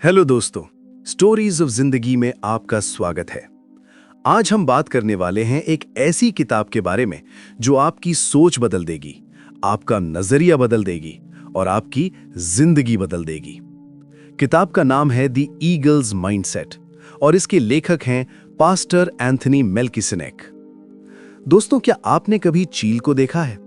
Hello दोस्तों, stories of जिंदगी में आपका स्वागत है। आज हम बात करने वाले हैं एक ऐसी किताब के बारे में जो आपकी सोच बदल देगी, आपका नजरिया बदल देगी और आपकी जिंदगी बदल देगी। किताब का नाम है द ईगल्स माइंडसेट और इसके लेखक हैं पास्टर एंथनी मेल्किसेनेक। दोस्तों, क्या आपने कभी चील को देखा है?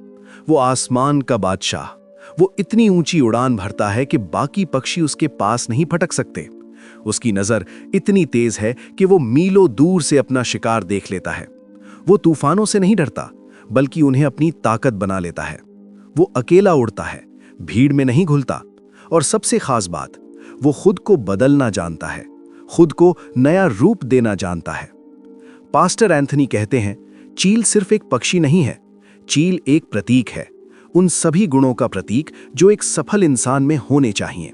वो आसमान का बादशाह। वो इतनी ऊंची उड़ान भरता है कि बाकी पक्षी उसके पास नहीं फटक सकते। उसकी नजर इतनी तेज है कि वो मीलों दूर से अपना शिकार देख लेता है। वो तूफानों से नहीं डरता, बल्कि उन्हें अपनी ताकत बना लेता है। वो अकेला उड़ता है, भीड़ में नहीं घुलता। और सबसे खास बात, वो खुद को बदलना जानता है, खुद को नया रूप देना जानता है। पास्टर एंथनी कहते हैं, चील सिर्फ एक पक्षी नहीं है, चील एक प्रतीक है, उन सभी गुणों का प्रतीक जो एक सफल इंसान में होने चाहिए।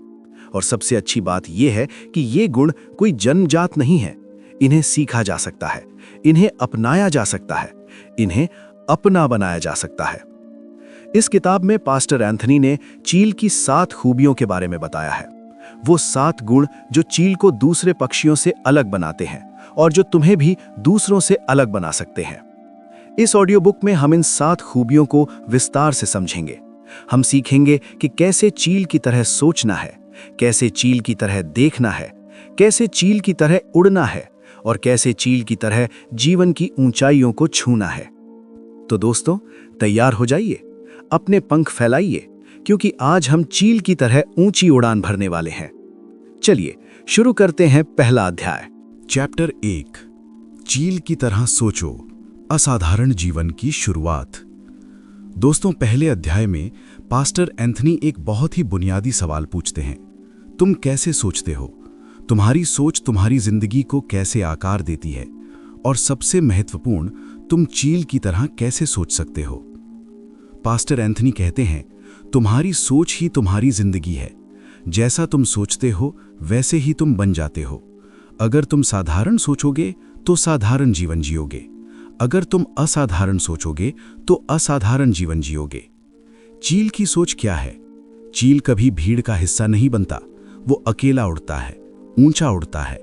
और सबसे अच्छी बात यह है कि ये गुण कोई जन्मजात नहीं है, इन्हें सीखा जा सकता है, इन्हें अपनाया जा सकता है, इन्हें अपना बनाया जा सकता है। इस किताब में पास्टर एंथनी ने चील की 7 खूबियों के बारे में बताया है। वो 7 गुण जो चील को दूसरे पक्षियों से अलग बनाते हैं और जो तुम्हें भी दूसरों से अलग बना सकते हैं। इस ऑडियो बुक में हम इन 7 खूबियों को विस्तार से समझेंगे। हम सीखेंगे कि कैसे चील की तरह सोचना है, कैसे चील की तरह देखना है, कैसे चील की तरह उड़ना है और कैसे चील की तरह जीवन की ऊंचाइयों को छूना है। तो दोस्तों, तैयार हो जाइए, अपने पंख फैलाइए, क्योंकि आज हम चील की तरह ऊंची उड़ान भरने वाले हैं। चलिए शुरू करते हैं पहला अध्याय। चैप्टर 1, चील की तरह सोचो, असाधारण जीवन की शुरुआत। दोस्तों, पहले अध्याय में पास्टर एंथनी एक बहुत ही बुनियादी सवाल पूछते हैं। तुम कैसे सोचते हो? तुम्हारी सोच तुम्हारी जिंदगी को कैसे आकार देती है? और सबसे महत्वपूर्ण, तुम चील की तरह कैसे सोच सकते हो? पास्टर एंथनी कहते हैं, तुम्हारी सोच ही तुम्हारी जिंदगी है। जैसा तुम सोचते हो वैसे ही तुम बन जाते हो। अगर तुम साधारण सोचोगे तो साधारण जीवन जियोगे, अगर तुम असाधारण सोचोगे तो असाधारण जीवन जियोगे। चील की सोच क्या है? चील कभी भीड़ का हिस्सा नहीं बनता। वो अकेला उड़ता है, ऊंचा उड़ता है।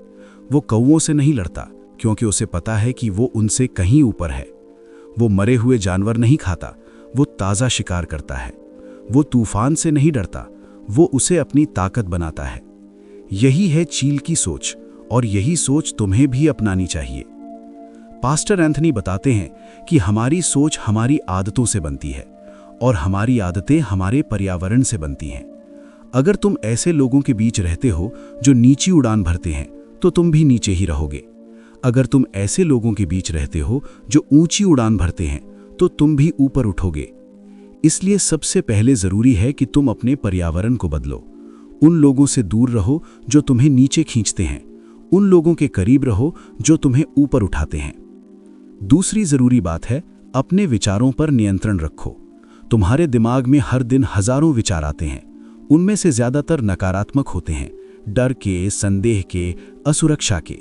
वो कौवों से नहीं लड़ता, क्योंकि उसे पता है कि वो उनसे कहीं ऊपर है। वो मरे हुए जानवर नहीं खाता, वो ताज़ा शिकार करता है। वो तूफान से नहीं डरता, वो उसे अपनी ताकत बनाता है। यही है चील की सोच, और यही सोच तुम्हें भी अपनानी चाहिए। पास्टर एंथनी बताते हैं कि हमारी सोच हमारी आदतों से बनती है और हमारी आदतें हमारे पर्यावरण से बनती हैं। अगर तुम ऐसे लोगों के बीच रहते हो जो नीची उड़ान भरते हैं, तो तुम भी नीचे ही रहोगे। अगर तुम ऐसे लोगों के बीच रहते हो जो ऊंची उड़ान भरते हैं, तो तुम भी ऊपर उठोगे। इसलिए सबसे पहले जरूरी है कि तुम अपने पर्यावरण को बदलो। उन लोगों से दूर रहो जो तुम्हें नीचे खींचते हैं, उन लोगों के करीब रहो जो तुम्हें ऊपर उठाते हैं। दूसरी जरूरी बात है, अपने विचारों पर नियंत्रण रखो। तुम्हारे दिमाग में हर दिन हजारों विचार आते हैं। उनमें से ज्यादातर नकारात्मक होते हैं, डर के, संदेह के, असुरक्षा के।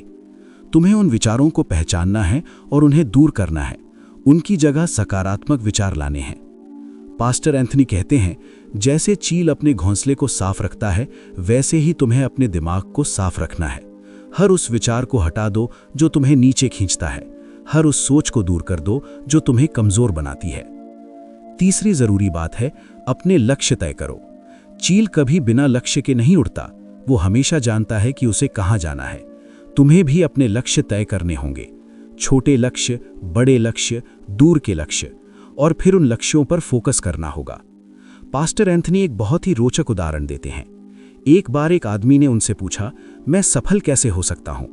तुम्हें उन विचारों को पहचानना है और उन्हें दूर करना है। उनकी जगह सकारात्मक विचार लाने हैं। पास्टर एंथनी कहते हैं, जैसे चील अपने घोंसले को साफ रखता है, वैसे ही तुम्हें अपने दिमाग को साफ रखना है। हर उस विचार को हटा दो जो तुम्हें नीचे खींचता है। हर उस सोच को दूर कर दो जो तुम्हें कमजोर बनाती है। तीसरी जरूरी बात है, अपने लक्ष्य तय करो। चील कभी बिना लक्ष्य के नहीं उड़ता। वो हमेशा जानता है कि उसे कहां जाना है। तुम्हें भी अपने लक्ष्य तय करने होंगे। छोटे लक्ष्य, बड़े लक्ष्य, दूर के लक्ष्य, और फिर उन लक्ष्यों पर फोकस करना होगा। पास्टर एंथनी एक बहुत ही रोचक उदाहरण देते हैं। एक बार एक आदमी ने उनसे पूछा, मैं सफल कैसे हो सकता हूं?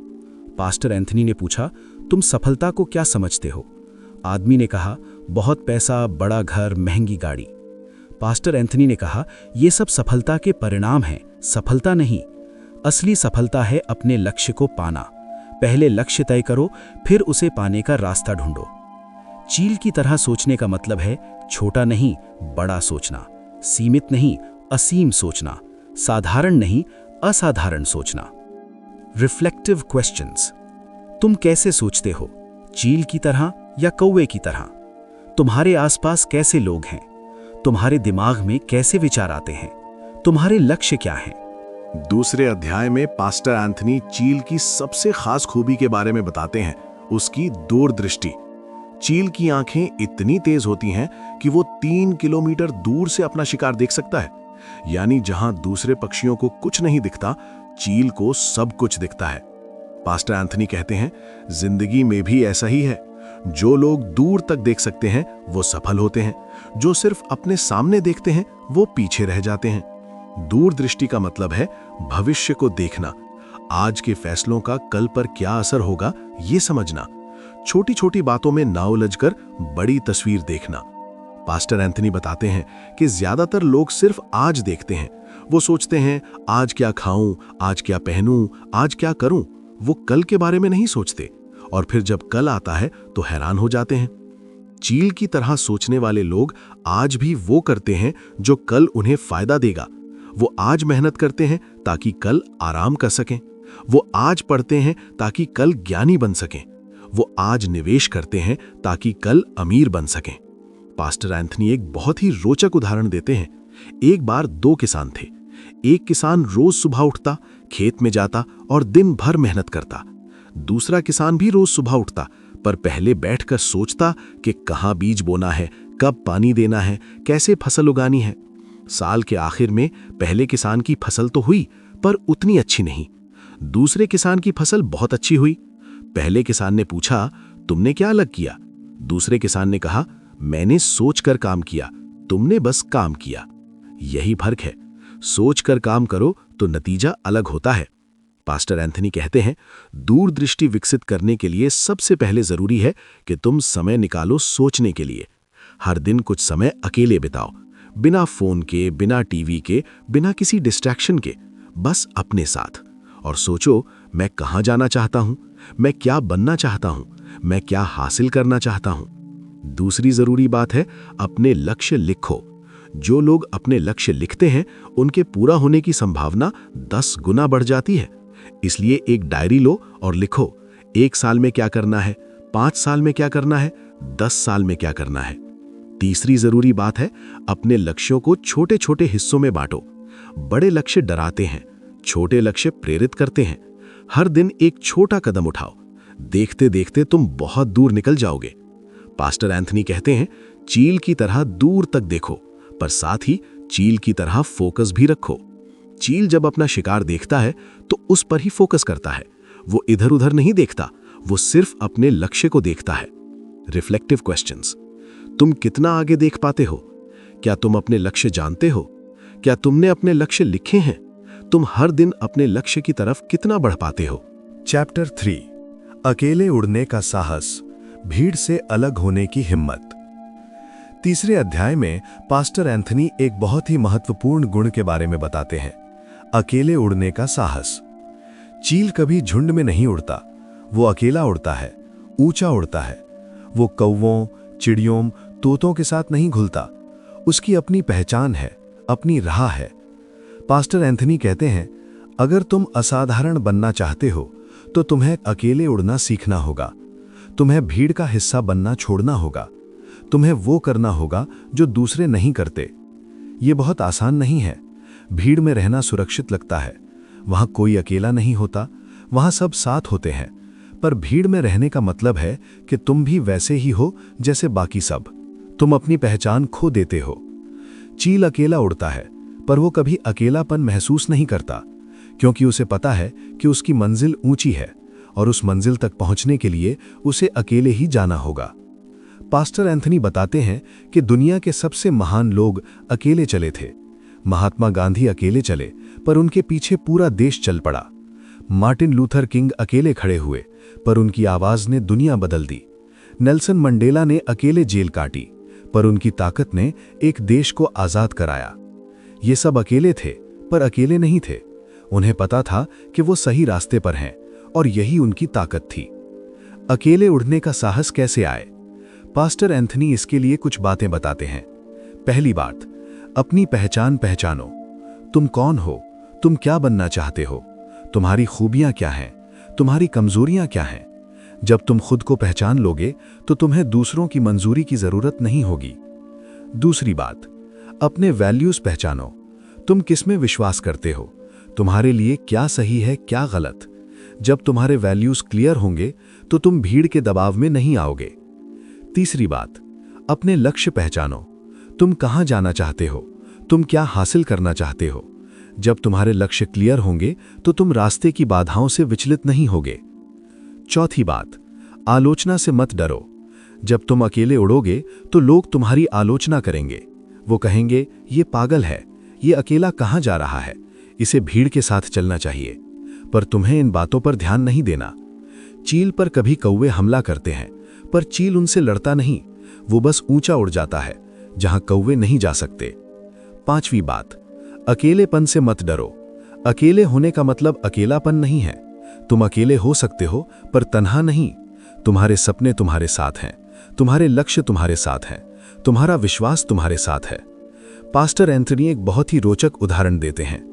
पास्टर एंथनी ने पूछा, तुम सफलता को क्या समझते हो? आदमी ने कहा, बहुत पैसा, बड़ा घर, महंगी गाड़ी। पास्टर एंथनी ने कहा, यह सब सफलता के परिणाम हैं, सफलता नहीं। असली सफलता है अपने लक्ष्य को पाना। पहले लक्ष्य तय करो, फिर उसे पाने का रास्ता ढूंढो। चील की तरह सोचने का मतलब है छोटा नहीं, बड़ा सोचना, सीमित नहीं, असीम सोचना, साधारण नहीं, असाधारण सोचना। Reflective questions. तुम कैसे सोचते हो? चील की तरह या कौवे की तरह? तुम्हारे आसपास कैसे लोग हैं? तुम्हारे दिमाग में कैसे विचार आते हैं? तुम्हारे लक्ष्य क्या हैं? दूसरे अध्याय में पास्टर एंथनी चील की सबसे खास खूबी के बारे में बताते हैं, उसकी दूरदृष्टि। चील की आंखें इतनी तेज होती हैं कि वो 3 किलोमीटर दूर से अपना शिकार देख सकता है। यानी जहां दूसरे पक्षियों को कुछ नहीं दिखता, चील को सब कुछ दिखता है। पास्टर एंथनी कहते हैं, जिंदगी में भी ऐसा ही है। जो लोग दूर तक देख सकते हैं वो सफल होते हैं, जो सिर्फ अपने सामने देखते हैं वो पीछे रह जाते हैं। दूरदृष्टि का मतलब है भविष्य को देखना, आज के फैसलों का कल पर क्या असर होगा ये समझना, छोटी छोटी बातों में ना उलझकर बड़ी तस्वीर देखना। पास्टर एंथनी बताते हैं कि ज्यादातर लोग सिर्फ आज देखते हैं। वो सोचते हैं आज क्या खाऊं, आज क्या पहनूं, आज क्या करूं। वो कल के बारे में नहीं सोचते, और फिर जब कल आता है तो हैरान हो जाते हैं। चील की तरह सोचने वाले लोग आज भी वो करते हैं जो कल उन्हें फायदा देगा। वो आज मेहनत करते हैं ताकि कल आराम कर सकें। वो आज पढ़ते हैं ताकि कल ज्ञानी बन सकें। वो आज निवेश करते हैं ताकि कल अमीर बन सकें। पास्टर एंथनी एक बहुत ही रोचक उदाहरण देते हैं। एक बार 2 किसान थे। एक किसान रोज सुबह उठता, खेत में जाता और दिन भर मेहनत करता। दूसरा किसान भी रोज सुबह उठता, पर पहले बैठकर सोचता कि कहाँ बीज बोना है, कब पानी देना है, कैसे फसल उगानी है। साल के आखिर में पहले किसान की फसल तो हुई, पर उतनी अच्छी नहीं। दूसरे किसान की फसल बहुत अच्छी हुई। पहले किसान ने पूछा, तुमने क्या अलग किया? दूसरे किसान ने कहा, मैंने सोचकर काम किया, तुमने बस काम किया। यही फर्क है, सोचकर काम करो तो नतीजा अलग होता है। पास्टर एंथनी कहते हैं, दूरदृष्टि विकसित करने के लिए सबसे पहले जरूरी है कि तुम समय निकालो सोचने के लिए। हर दिन कुछ समय अकेले बिताओ, बिना फोन के, बिना टीवी के, बिना किसी डिस्ट्रैक्शन के, बस अपने साथ। और सोचो, मैं कहाँ जाना चाहता हूँ, मैं क्या बनना चाहता हूँ, मैं क्या हासिल करना चाहता हूँ। दूसरी जरूरी बात है, अपने लक्ष्य लिखो। जो लोग अपने लक्ष्य लिखते हैं उनके पूरा होने की संभावना 10 गुना बढ़ जाती है। इसलिए एक डायरी लो और लिखो, 1 साल में क्या करना है, 5 साल में क्या करना है, 10 साल में क्या करना है। तीसरी जरूरी बात है, अपने लक्ष्यों को छोटे छोटे हिस्सों में बांटो। बड़े लक्ष्य डराते हैं, छोटे लक्ष्य प्रेरित करते हैं। हर दिन एक छोटा कदम उठाओ, देखते देखते तुम बहुत दूर निकल जाओगे। पास्टर एंथनी कहते हैं, चील की तरह दूर तक देखो, पर साथ ही चील की तरह फोकस भी रखो। चील जब अपना शिकार देखता है तो उस पर ही फोकस करता है। वो इधर उधर नहीं देखता, वो सिर्फ अपने लक्ष्य को देखता है। Reflective questions. तुम कितना आगे देख पाते हो? क्या तुम अपने लक्ष्य जानते हो? क्या तुमने अपने लक्ष्य लिखे हैं? तुम हर दिन अपने लक्ष्य की तरफ कितना बढ़ पाते हो? चैप्टर 3, अकेले उड़ने का साहस, भीड़ से अलग होने की हिम्मत। तीसरे अध्याय में पास्टर एंथनी एक बहुत ही महत्वपूर्ण गुण के बारे में बताते हैं, अकेले उड़ने का साहस। चील कभी झुंड में नहीं उड़ता, वो अकेला उड़ता है, ऊंचा उड़ता है। वो कौवों, चिड़ियों, तोतों के साथ नहीं घुलता। उसकी अपनी पहचान है, अपनी राह है। पास्टर एंथनी कहते हैं, अगर तुम असाधारण बनना चाहते हो तो तुम्हें अकेले उड़ना सीखना होगा। तुम्हें भीड़ का हिस्सा बनना छोड़ना होगा। तुम्हें वो करना होगा जो दूसरे नहीं करते। ये बहुत आसान नहीं है। भीड़ में रहना सुरक्षित लगता है, वहां कोई अकेला नहीं होता, वहां सब साथ होते हैं। पर भीड़ में रहने का मतलब है कि तुम भी वैसे ही हो जैसे बाकी सब। तुम अपनी पहचान खो देते हो। चील अकेला उड़ता है, पर वो कभी अकेलापन महसूस नहीं करता, क्योंकि उसे पता है कि उसकी मंजिल ऊंची है और उस मंजिल तक पहुंचने के लिए उसे अकेले ही जाना होगा। पास्टर एंथनी बताते हैं कि दुनिया के सबसे महान लोग अकेले चले थे। महात्मा गांधी अकेले चले, पर उनके पीछे पूरा देश चल पड़ा। मार्टिन लूथर किंग अकेले खड़े हुए, पर उनकी आवाज ने दुनिया बदल दी। नेल्सन मंडेला ने अकेले जेल काटी, पर उनकी ताकत ने एक देश को आजाद कराया। ये सब अकेले थे, पर अकेले नहीं थे। उन्हें पता था कि वो सही रास्ते पर हैं, और यही उनकी ताकत थी। अकेले उड़ने का साहस कैसे आए? पास्टर एंथनी इसके लिए कुछ बातें बताते हैं। पहली बात, अपनी पहचान पहचानो। तुम कौन हो? तुम क्या बनना चाहते हो? तुम्हारी खूबियां क्या हैं? तुम्हारी कमजोरियां क्या हैं? जब तुम खुद को पहचान लोगे तो तुम्हें दूसरों की मंजूरी की जरूरत नहीं होगी। दूसरी बात, अपने वैल्यूज पहचानो। तुम किस में विश्वास करते हो? तुम्हारे लिए क्या सही है क्या गलत। जब तुम्हारे वैल्यूज क्लियर होंगे तो तुम भीड़ के दबाव में नहीं आओगे। तीसरी बात, अपने लक्ष्य पहचानो। तुम कहां जाना चाहते हो, तुम क्या हासिल करना चाहते हो। जब तुम्हारे लक्ष्य क्लियर होंगे तो तुम रास्ते की बाधाओं से विचलित नहीं होगे। चौथी बात, आलोचना से मत डरो। जब तुम अकेले उड़ोगे तो लोग तुम्हारी आलोचना करेंगे। वो कहेंगे ये पागल है, ये अकेला कहां जा रहा है, इसे भीड़ के साथ चलना चाहिए। पर तुम्हें इन बातों पर ध्यान नहीं देना। चील पर कभी कौवे हमला करते हैं, पर चील उनसे लड़ता नहीं, वो बस ऊंचा उड़ जाता है जहां कौवे नहीं जा सकते। पांचवी बात, अकेलेपन से मत डरो। अकेले होने का मतलब अकेलापन नहीं है। तुम अकेले हो सकते हो पर तन्हा नहीं। तुम्हारे सपने तुम्हारे साथ हैं, तुम्हारे लक्ष्य तुम्हारे साथ हैं, तुम्हारा विश्वास तुम्हारे साथ है। पास्टर एंथनी एक बहुत ही रोचक उदाहरण देते हैं।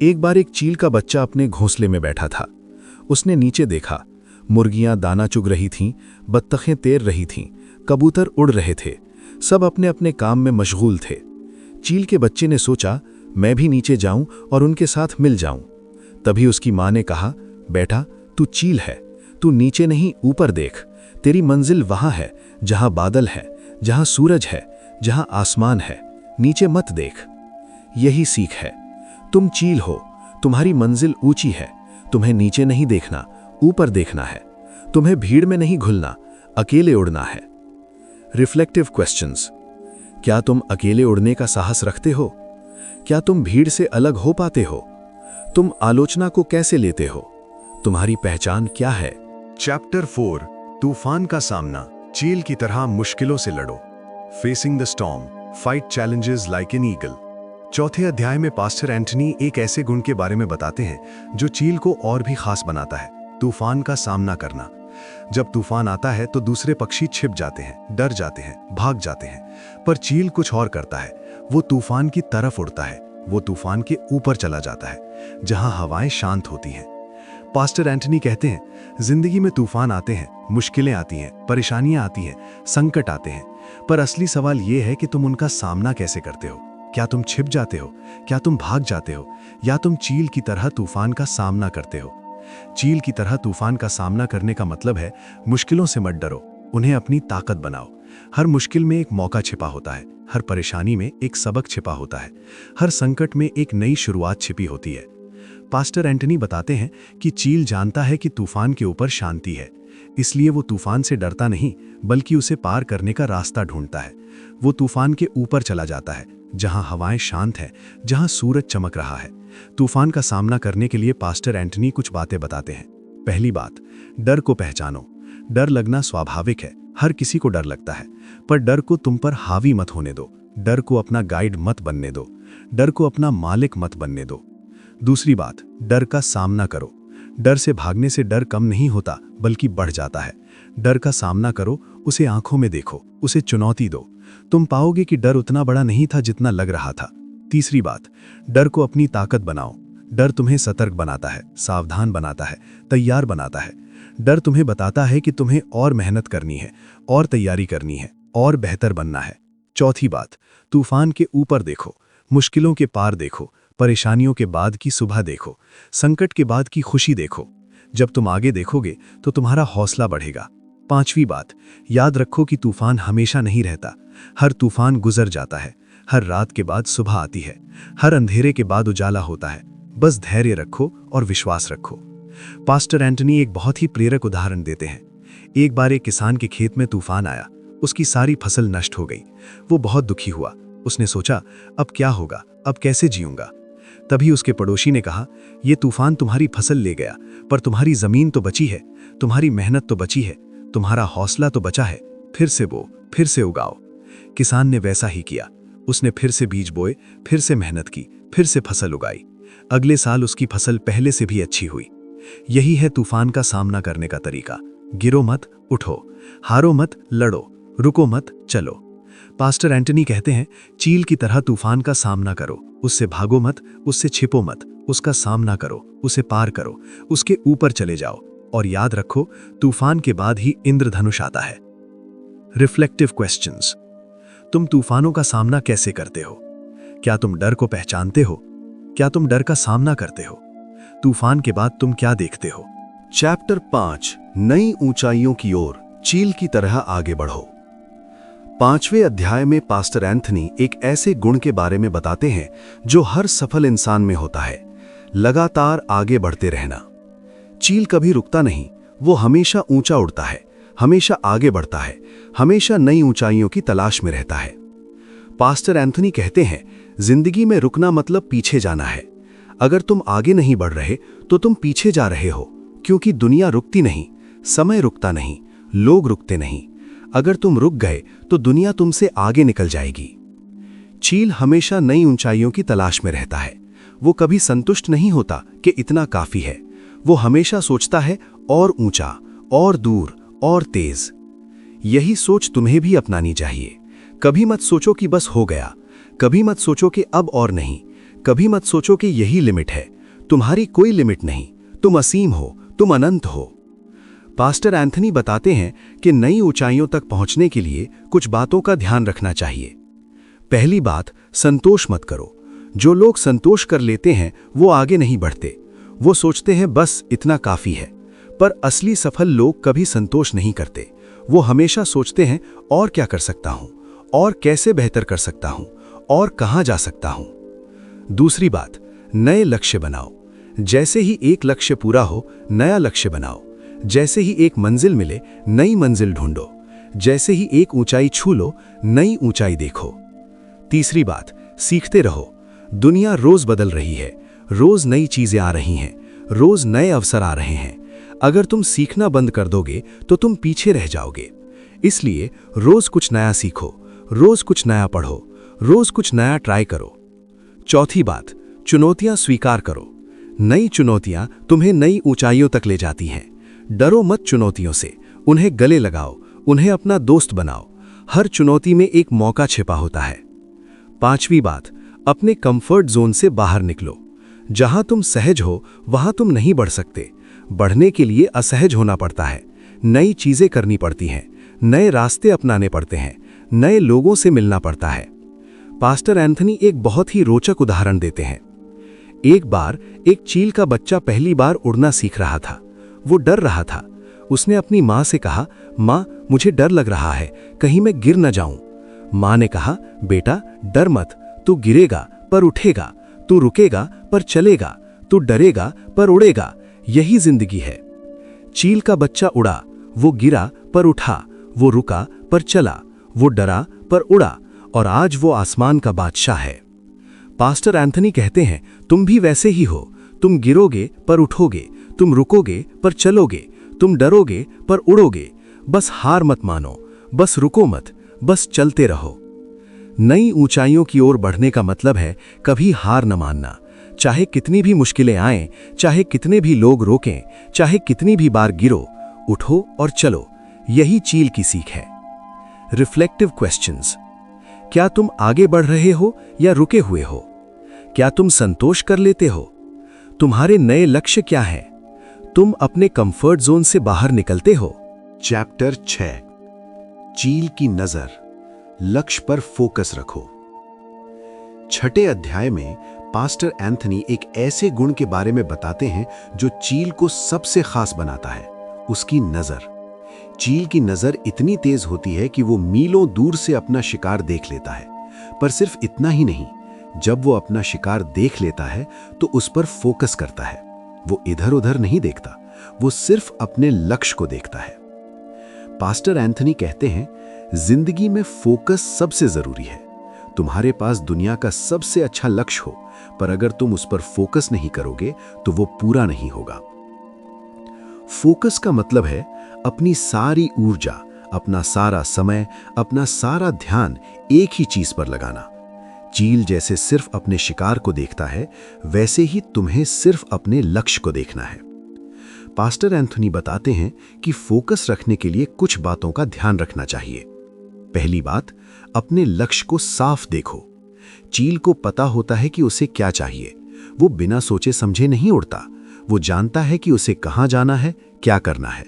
एक बार एक चील का बच्चा अपने घोंसले में बैठा था। उसने नीचे देखा, मुर्गियां दाना चुग रही थीं, बत्तखें तैर रही थीं, कबूतर उड़ रहे थे, सब अपने अपने काम में मशगूल थे। चील के बच्चे ने सोचा, मैं भी नीचे जाऊं और उनके साथ मिल जाऊं। तभी उसकी मां ने कहा, बेटा तू चील है, तू नीचे नहीं ऊपर देख। तेरी मंजिल वहां है जहां बादल है, जहां सूरज है, जहां आसमान है, नीचे मत देख। यही सीख है। तुम चील हो, तुम्हारी मंजिल ऊंची है, तुम्हें नीचे नहीं देखना, ऊपर देखना है। तुम्हें भीड़ में नहीं घुलना, अकेले उड़ना है। Reflective questions. क्या तुम अकेले उड़ने का साहस रखते हो? क्या तुम भीड़ से अलग हो पाते हो? तुम आलोचना को कैसे लेते हो? तुम्हारी पहचान क्या है? चैप्टर 4, तूफान का सामना। चील की तरह मुश्किलों से लड़ो। Facing the storm, fight challenges like an eagle. चौथे अध्याय में पास्टर एंथनी एक ऐसे गुण के बारे में बताते हैं जो चील को और भी खास बनाता है, तूफान का सामना करना। जब तूफान आता है तो दूसरे पक्षी छिप जाते हैं, डर जाते हैं, भाग जाते हैं, पर चील कुछ और करता है। वो तूफान की तरफ उड़ता है, वो तूफान के ऊपर चला जाता है जहां हवाएं शांत होती हैं। पास्टर एंथनी कहते हैं, जिंदगी में तूफान आते हैं, मुश्किलें आती हैं, परेशानियां आती हैं, संकट आते हैं, पर असली सवाल यह है कि तुम उनका सामना कैसे करते हो। क्या तुम छिप जाते हो, क्या तुम भाग जाते हो, या तुम चील की तरह तूफान का सामना करते हो। चील की तरह तूफान का सामना करने का मतलब है मुश्किलों से मत डरो, उन्हें अपनी ताकत बनाओ। हर मुश्किल में एक मौका छिपा होता है, हर परेशानी में एक सबक छिपा होता है, हर संकट में एक नई शुरुआत छिपी होती है। पास्टर एंथनी बताते हैं कि चील जानता है कि तूफान के ऊपर शांति है, इसलिए वो तूफान से डरता नहीं बल्कि उसे पार करने का रास्ता ढूंढता है। वो तूफान के ऊपर चला जाता है जहां हवाएं शांत हैं, जहां सूरज चमक रहा है। तूफान का सामना करने के लिए पास्टर एंथनी कुछ बातें बताते हैं। पहली बात, डर को पहचानो। डर लगना स्वाभाविक है, हर किसी को डर लगता है, पर डर को तुम पर हावी मत होने दो। डर को अपना गाइड मत बनने दो, डर को अपना मालिक मत बनने दो। दूसरी बात, डर का सामना करो। डर से भागने से डर कम नहीं होता बल्कि बढ़ जाता है। डर का सामना करो, उसे आंखों में देखो, उसे चुनौती दो। तुम पाओगे कि डर उतना बड़ा नहीं था जितना लग रहा था। तीसरी बात, डर को अपनी ताकत बनाओ। डर तुम्हें सतर्क बनाता है, सावधान बनाता है, तैयार बनाता है। डर तुम्हें बताता है कि तुम्हें और मेहनत करनी है, और तैयारी करनी है, और बेहतर बनना है। चौथी बात, तूफान के ऊपर देखो, मुश्किलों के पार देखो, परेशानियों के बाद की सुबह देखो, संकट के बाद की खुशी देखो। जब तुम आगे देखोगे तो तुम्हारा हौसला बढ़ेगा। पांचवी बात, याद रखो कि तूफान हमेशा नहीं रहता। हर तूफान गुजर जाता है, हर रात के बाद सुबह आती है, हर अंधेरे के बाद उजाला होता है। बस धैर्य रखो और विश्वास रखो। पास्टर एंथनी एक बहुत ही प्रेरक उदाहरण देते हैं। एक बार एक किसान के खेत में तूफान आया, उसकी सारी फसल नष्ट हो गई। वो बहुत दुखी हुआ। उसने सोचा, अब क्या होगा, अब कैसे जीऊंगा। तभी उसके पड़ोसी ने कहा, ये तूफान तुम्हारी फसल ले गया, पर तुम्हारी जमीन तो बची है, तुम्हारी मेहनत तो बची है, तुम्हारा हौसला तो बचा है। फिर से बो, फिर से उगाओ। किसान ने वैसा ही किया। उसने फिर से बीज बोए, फिर से मेहनत की, फिर से फसल उगाई। अगले साल उसकी फसल पहले से भी अच्छी हुई। यही है तूफान का सामना करने का तरीका। गिरो मत, उठो। हारो मत, लड़ो। रुको मत, चलो। पास्टर एंथनी कहते हैं, चील की तरह तूफान का सामना करो। उससे भागो मत, उससे छिपो मत, उसका सामना करो, उसे पार करो, उसके ऊपर चले जाओ। और याद रखो, तूफान के बाद ही इंद्रधनुष आता है। Reflective questions. तुम तूफानों का सामना कैसे करते हो? क्या तुम डर को पहचानते हो? क्या तुम डर का सामना करते हो? तूफान के बाद तुम क्या देखते हो? चैप्टर 5 नई ऊंचाइयों की ओर चील की तरह आगे बढ़ो। 5वें अध्याय में पास्टर एंथनी एक ऐसे गुण के बारे में बताते हैं जो हर सफल इंसान में होता है, लगातार आगे बढ़ते रहना। चील कभी रुकता नहीं, वो हमेशा ऊंचा उड़ता है, हमेशा आगे बढ़ता है, हमेशा नई ऊंचाइयों की तलाश में रहता है। पास्टर एंथनी कहते हैं, जिंदगी में रुकना मतलब पीछे जाना है। अगर तुम आगे नहीं बढ़ रहे तो तुम पीछे जा रहे हो, क्योंकि दुनिया रुकती नहीं, समय रुकता नहीं, लोग रुकते नहीं। अगर तुम रुक गए तो दुनिया तुमसे आगे निकल जाएगी। चील हमेशा नई ऊंचाइयों की तलाश में रहता है। वो कभी संतुष्ट नहीं होता कि इतना काफी है। वो हमेशा सोचता है और ऊंचा, और दूर, और तेज। यही सोच तुम्हें भी अपनानी चाहिए। कभी मत सोचो कि बस हो गया, कभी मत सोचो कि अब और नहीं, कभी मत सोचो कि यही लिमिट है। तुम्हारी कोई लिमिट नहीं, तुम असीम हो, तुम अनंत हो। पास्टर एंथनी बताते हैं कि नई ऊंचाइयों तक पहुंचने के लिए कुछ बातों का ध्यान रखना चाहिए। पहली बात, संतोष मत करो। जो लोग संतोष कर लेते हैं वो आगे नहीं बढ़ते। वो सोचते हैं बस इतना काफी है। पर असली सफल लोग कभी संतोष नहीं करते। वो हमेशा सोचते हैं और क्या कर सकता हूं, और कैसे बेहतर कर सकता हूं, और कहां जा सकता हूं। दूसरी बात, नए लक्ष्य बनाओ। जैसे ही एक लक्ष्य पूरा हो, नया लक्ष्य बनाओ। जैसे ही एक मंजिल मिले, नई मंजिल ढूंढो। जैसे ही एक ऊंचाई छू लो, नई ऊंचाई देखो। तीसरी बात, सीखते रहो। दुनिया रोज बदल रही है, रोज नई चीजें आ रही हैं, रोज नए अवसर आ रहे हैं। अगर तुम सीखना बंद कर दोगे तो तुम पीछे रह जाओगे। इसलिए रोज कुछ नया सीखो, रोज कुछ नया पढ़ो, रोज कुछ नया ट्राई करो। चौथी बात, चुनौतियां स्वीकार करो। नई चुनौतियां तुम्हें नई ऊंचाइयों तक ले जाती हैं। डरो मत चुनौतियों से, उन्हें गले लगाओ, उन्हें अपना दोस्त बनाओ। हर चुनौती में एक मौका छिपा होता है। पांचवी बात, अपने कंफर्ट जोन से बाहर निकलो। जहां तुम सहज हो वहां तुम नहीं बढ़ सकते। बढ़ने के लिए असहज होना पड़ता है, नई चीजें करनी पड़ती हैं, नए रास्ते अपनाने पड़ते हैं, नए लोगों से मिलना पड़ता है। पास्टर एंथनी एक बहुत ही रोचक उदाहरण देते हैं। एक बार एक चील का बच्चा पहली बार उड़ना सीख रहा था। वो डर रहा था। उसने अपनी माँ से कहा, माँ मुझे डर लग रहा है, कहीं मैं गिर न जाऊं। माँ ने कहा, बेटा डर मत, तू गिरेगा पर उठेगा, तू रुकेगा पर चलेगा, तू डरेगा पर उड़ेगा। यही जिंदगी है। चील का बच्चा उड़ा, वो गिरा पर उठा, वो रुका पर चला, वो डरा पर उड़ा, और आज वो आसमान का बादशाह है। पास्टर एंथनी कहते हैं, तुम भी वैसे ही हो। तुम गिरोगे पर उठोगे, तुम रुकोगे पर चलोगे, तुम डरोगे पर उड़ोगे। बस हार मत मानो, बस रुको मत, बस चलते रहो। नई ऊंचाइयों की ओर बढ़ने का मतलब है कभी हार न मानना। चाहे कितनी भी मुश्किलें आएं, चाहे कितने भी लोग रोकें, चाहे कितनी भी बार गिरो, उठो और चलो। यही चील की सीख है। Reflective questions. क्या तुम आगे बढ़ रहे हो या रुके हुए हो? क्या तुम संतोष कर लेते हो? तुम्हारे नए लक्ष्य क्या हैं? तुम अपने कंफर्ट जोन से बाहर निकलते हो? चैप्टर 6 चील की नजर, लक्ष्य पर फोकस रखो। छठे अध्याय में पास्टर एंथनी एक ऐसे गुण के बारे में बताते हैं जो चील को सबसे खास बनाता है, उसकी नजर। चील की नजर इतनी तेज होती है कि वो मीलों दूर से अपना शिकार देख लेता है। पर सिर्फ इतना ही नहीं, जब वो अपना शिकार देख लेता है तो उस पर फोकस करता है। वो इधर उधर नहीं देखता, वो सिर्फ अपने लक्ष्य को देखता है। पास्टर एंथनी कहते हैं, जिंदगी में फोकस सबसे जरूरी है। तुम्हारे पास दुनिया का सबसे अच्छा लक्ष्य हो, पर अगर तुम उस पर फोकस नहीं करोगे तो वो पूरा नहीं होगा। फोकस का मतलब है अपनी सारी ऊर्जा, अपना सारा समय, अपना सारा ध्यान एक ही चीज पर लगाना। चील जैसे सिर्फ अपने शिकार को देखता है, वैसे ही तुम्हें सिर्फ अपने लक्ष्य को देखना है। पास्टर एंथनी बताते हैं कि फोकस रखने के लिए कुछ बातों का ध्यान रखना चाहिए। पहली बात, अपने लक्ष्य को साफ देखो। चील को पता होता है कि उसे क्या चाहिए। वो बिना सोचे समझे नहीं उड़ता। वो जानता है कि उसे कहां जाना है, क्या करना है।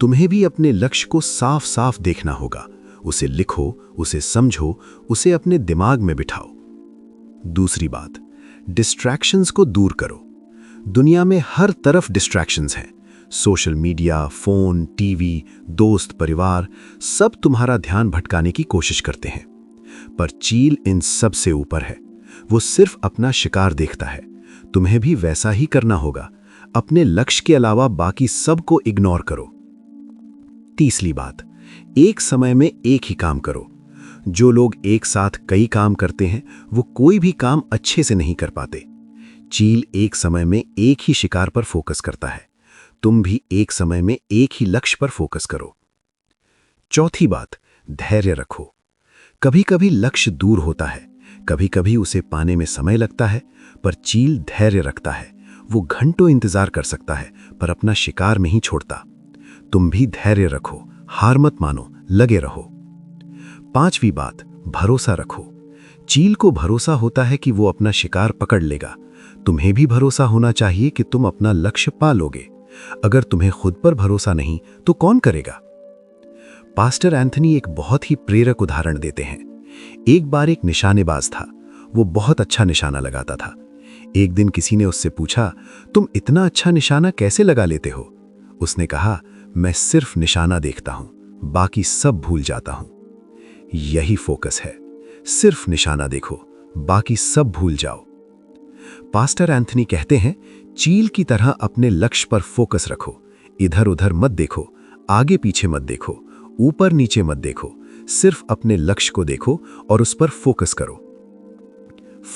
तुम्हें भी अपने लक्ष्य को साफ साफ देखना होगा। उसे लिखो, उसे समझो, उसे अपने दिमाग में बिठाओ। दूसरी बात, डिस्ट्रैक्शंस को दूर करो। दुनिया में हर तरफ डिस्ट्रैक्शंस हैं। सोशल मीडिया, फोन, टीवी, दोस्त, परिवार, सब तुम्हारा ध्यान भटकाने की कोशिश करते हैं। पर चील इन सब से ऊपर है। वो सिर्फ अपना शिकार देखता है। तुम्हें भी वैसा ही करना होगा। अपने लक्ष्य के अलावा बाकी सब को इग्नोर करो। तीसरी बात, एक समय में एक ही काम करो। जो लोग एक साथ कई काम करते हैं वो कोई भी काम अच्छे से नहीं कर पाते। चील एक समय में एक ही शिकार पर फोकस करता है। तुम भी एक समय में एक ही लक्ष्य पर फोकस करो। चौथी बात, धैर्य रखो। कभी कभी लक्ष्य दूर होता है, कभी कभी उसे पाने में समय लगता है, पर चील धैर्य रखता है। वो घंटों इंतजार कर सकता है पर अपना शिकार नहीं छोड़ता। तुम भी धैर्य रखो, हार मत मानो, लगे रहो। पांचवी बात, भरोसा रखो। चील को भरोसा होता है कि वो अपना शिकार पकड़ लेगा। तुम्हें भी भरोसा होना चाहिए कि तुम अपना लक्ष्य पा लोगे। अगर तुम्हें खुद पर भरोसा नहीं तो कौन करेगा? पास्टर एंथनी एक बहुत ही प्रेरक उदाहरण देते हैं। एक बार एक निशानेबाज था। वो बहुत अच्छा निशाना लगाता था। एक दिन किसी ने उससे पूछा, तुम इतना अच्छा निशाना कैसे लगा लेते हो? उसने कहा, मैं सिर्फ निशाना देखता हूं, बाकी सब भूल जाता हूं। यही फोकस है। सिर्फ निशाना देखो, बाकी सब भूल जाओ। पास्टर एंथनी कहते हैं, चील की तरह अपने लक्ष्य पर फोकस रखो। इधर उधर मत देखो, आगे पीछे मत देखो, ऊपर नीचे मत देखो। सिर्फ अपने लक्ष्य को देखो और उस पर फोकस करो।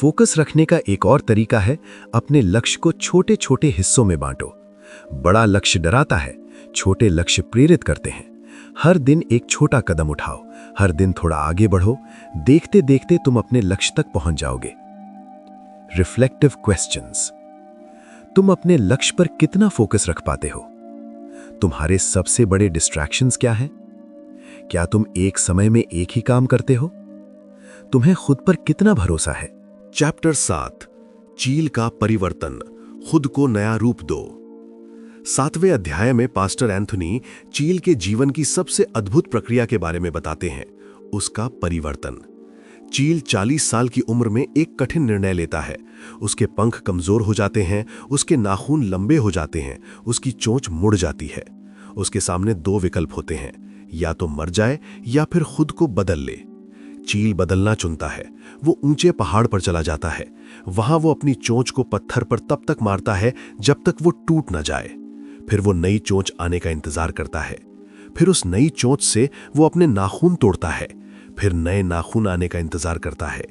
फोकस रखने का एक और तरीका है, अपने लक्ष्य को छोटे छोटे हिस्सों में बांटो। बड़ा लक्ष्य डराता है, छोटे लक्ष्य प्रेरित करते हैं। हर दिन एक छोटा कदम उठाओ, हर दिन थोड़ा आगे बढ़ो। देखते देखते तुम अपने लक्ष्य तक पहुंच जाओगे। Reflective questions. तुम अपने लक्ष्य पर कितना फोकस रख पाते हो? तुम्हारे सबसे बड़े डिस्ट्रैक्शंस क्या हैं? क्या तुम एक समय में एक ही काम करते हो? तुम्हें खुद पर कितना भरोसा है? चैप्टर 7, चील का परिवर्तन, खुद को नया रूप दो। 7वें अध्याय में पास्टर एंथनी चील के जीवन की सबसे अद्भुत प्रक्रिया के बारे में बताते हैं, उसका परिवर्तन। चील 40 साल की उम्र में एक कठिन निर्णय लेता है। उसके पंख कमजोर हो जाते हैं, उसके नाखून लंबे हो जाते हैं, उसकी चोंच मुड़ जाती है। उसके सामने 2 विकल्प होते हैं, या तो मर जाए या फिर खुद को बदल ले। चील बदलना चुनता है। वो ऊंचे पहाड़ पर चला जाता है। वहां वो अपनी चोंच को पत्थर पर तब तक मारता है जब तक वो टूट न जाए। फिर वो नई चोंच आने का इंतजार करता है। फिर उस नई चोंच से वो अपने नाखून तोड़ता है। फिर नए नाखून आने का इंतजार करता है।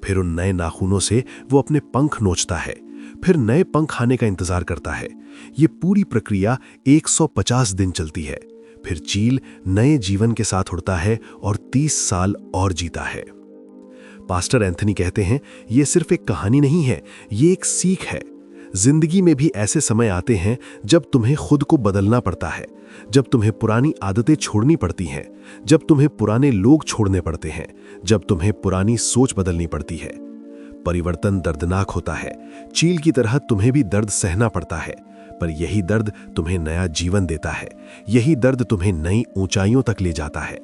फिर उन नए नाखूनों से वो अपने पंख नोचता है। फिर नए पंख आने का इंतजार करता है। ये पूरी प्रक्रिया 150 दिन चलती है। फिर चील नए जीवन के साथ उड़ता है और 30 साल और जीता है। पास्टर एंथनी कहते हैं, ये सिर्फ एक कहानी नहीं है, ये एक सीख है। जिंदगी में भी ऐसे समय आते हैं जब तुम्हें खुद को बदलना पड़ता है, जब तुम्हें पुरानी आदतें छोड़नी पड़ती हैं, जब तुम्हें पुराने लोग छोड़ने पड़ते हैं, जब तुम्हें पुरानी सोच बदलनी पड़ती है। परिवर्तन दर्दनाक होता है। चील की तरह तुम्हें भी दर्द सहना पड़ता है, पर यही दर्द तुम्हें नया जीवन देता है। यही दर्द तुम्हें नई ऊंचाइयों तक ले जाता है।